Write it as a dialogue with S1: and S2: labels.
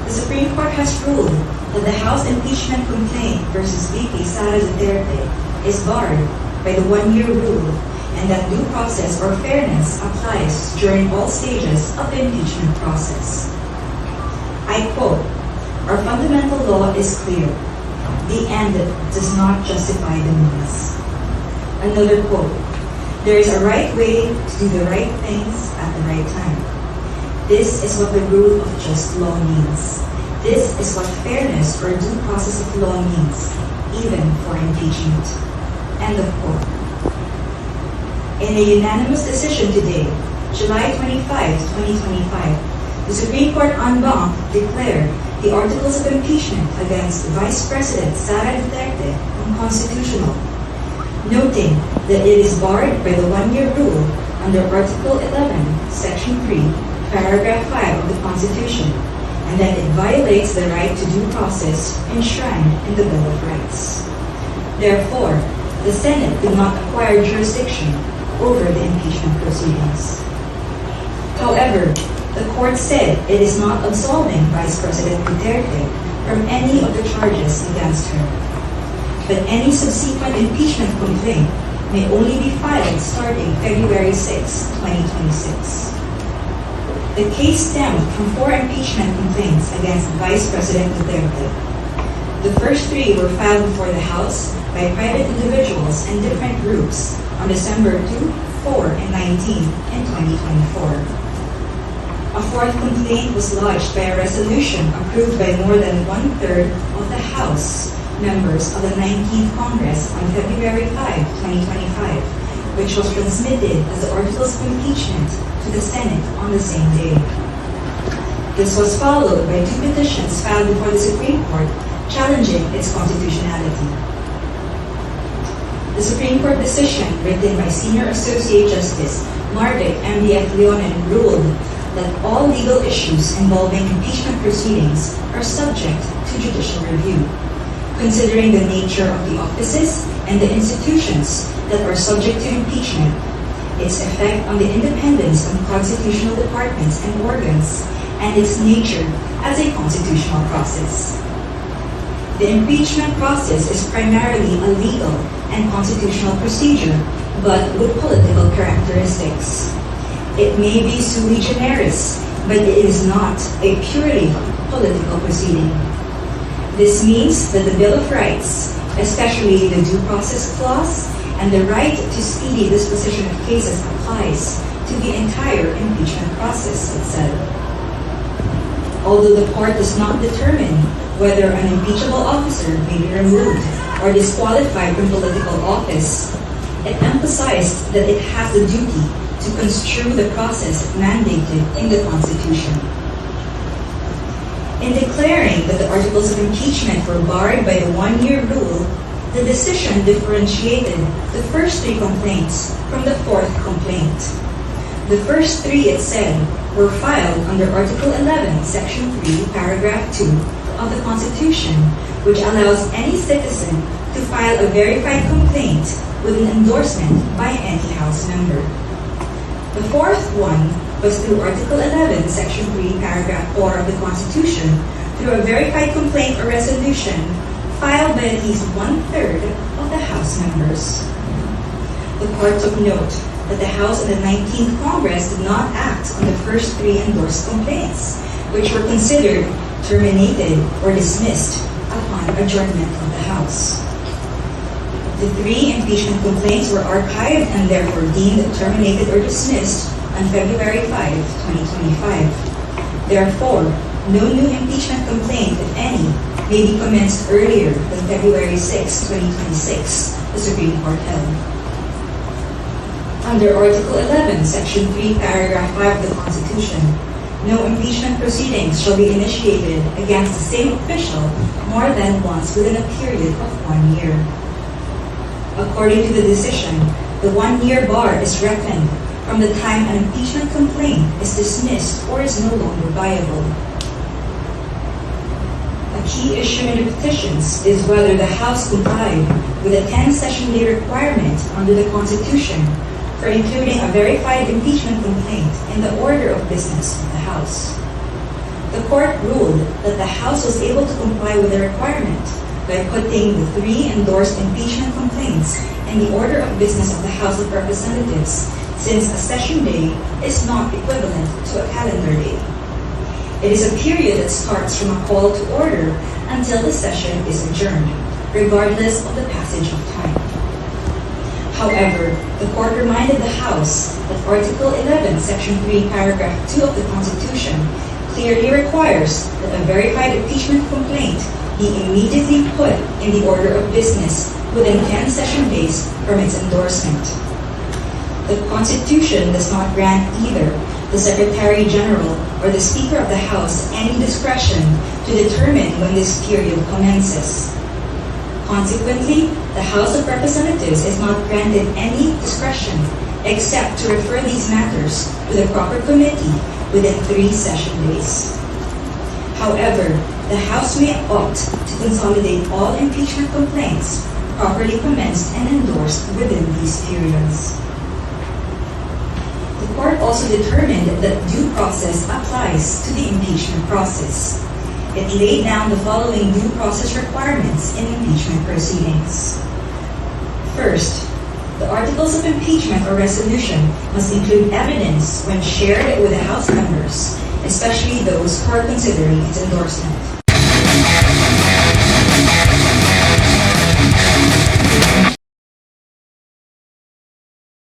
S1: The Supreme Court has ruled that the House impeachment complaint versus VP Sara is barred by the one-year rule, and that due process or fairness applies during all stages of the impeachment process. I quote, "Our fundamental law is clear. The end does not justify the means." Another quote, "There is a right way to do the right things at the right time. This is what the rule of just law means. This is what fairness or due process of law means, even for impeachment." End of quote. In a unanimous decision today, July 25, 2025, the Supreme Court en banc declared the articles of impeachment against Vice President Sara unconstitutional, noting that it is barred by the one-year rule under Article 11, Section 3, Paragraph 5 of the Constitution, and that it violates the right to due process enshrined in the Bill of Rights. Therefore, the Senate did not acquire jurisdiction over the impeachment proceedings. However, the court said it is not absolving Vice President Duterte from any of the charges against her, but any subsequent impeachment complaint may only be filed starting February 6, 2026. The case stemmed from 4 impeachment complaints against Vice President Duterte. The first 3 were filed before the House by private individuals and different groups on December 2, 4, and 19 in 2024. A 4th complaint was lodged by a resolution approved by more than 1/3 of the House members of the 19th Congress on February 5, 2025, which was transmitted as the articles of impeachment to the Senate on the same day. This was followed by 2 petitions filed before the Supreme Court challenging its constitutionality. The Supreme Court decision, written by Senior Associate Justice Marvic M.D.F. Leonen, ruled that all legal issues involving impeachment proceedings are subject to judicial review, considering the nature of the offices and the institutions that are subject to impeachment, its effect on the independence of constitutional departments and organs, and its nature as a constitutional process. The impeachment process is primarily a legal and constitutional procedure, but with political characteristics. It may be sui generis, but it is not a purely political proceeding. This means that the Bill of Rights, especially the Due Process Clause, and the right to speedy disposition of cases applies to the entire impeachment process, it said. Although the court does not determine whether an impeachable officer may be removed or disqualified from political office, it emphasized that it has the duty to construe the process mandated in the Constitution. In declaring that the articles of impeachment were barred by the one-year rule, the decision differentiated the first 3 complaints from the 4th complaint. The first 3, it said, were filed under Article 11, Section 3, Paragraph 2 of the Constitution, which allows any citizen to file a verified complaint with an endorsement by any House member. The 4th one was through Article 11, Section 3, Paragraph 4 of the Constitution, through a verified complaint or resolution filed by at least 1/3 of the House members. The court took note that the House and the 19th Congress did not act on the first 3 endorsed complaints, which were considered terminated or dismissed upon adjournment of the House. The 3 impeachment complaints were archived and therefore deemed terminated or dismissed on February 5, 2025. Therefore, no new impeachment complaint, if any, may be commenced earlier than February 6, 2026, the Supreme Court held. Under Article 11, Section 3, Paragraph 5 of the Constitution, no impeachment proceedings shall be initiated against the same official more than once within a period of 1 year. According to the decision, the 1-year bar is reckoned from the time an impeachment complaint is dismissed or is no longer viable. A key issue in the petitions is whether the House complied with the 10-session day requirement under the Constitution for including a verified impeachment complaint in the order of business of the House. The court ruled that the House was able to comply with the requirement by putting the 3 endorsed impeachment complaints in the order of business of the House of Representatives, since a session day is not equivalent to a calendar day. It is a period that starts from a call to order until the session is adjourned, regardless of the passage of time. However, the court reminded the House that Article 11, Section 3, Paragraph 2 of the Constitution clearly requires that a verified impeachment complaint be immediately put in the order of business within 10 session days from its endorsement. The Constitution does not grant either the Secretary General or the Speaker of the House any discretion to determine when this period commences. Consequently, the House of Representatives is not granted any discretion except to refer these matters to the proper committee within 3 session days. However, the House may opt to consolidate all impeachment complaints properly commenced and endorsed within these periods. The court also determined that due process applies to the impeachment process. It laid down the following due process requirements in impeachment proceedings. First, the articles of impeachment or resolution must include evidence when shared with the House members, especially those who are considering its endorsement.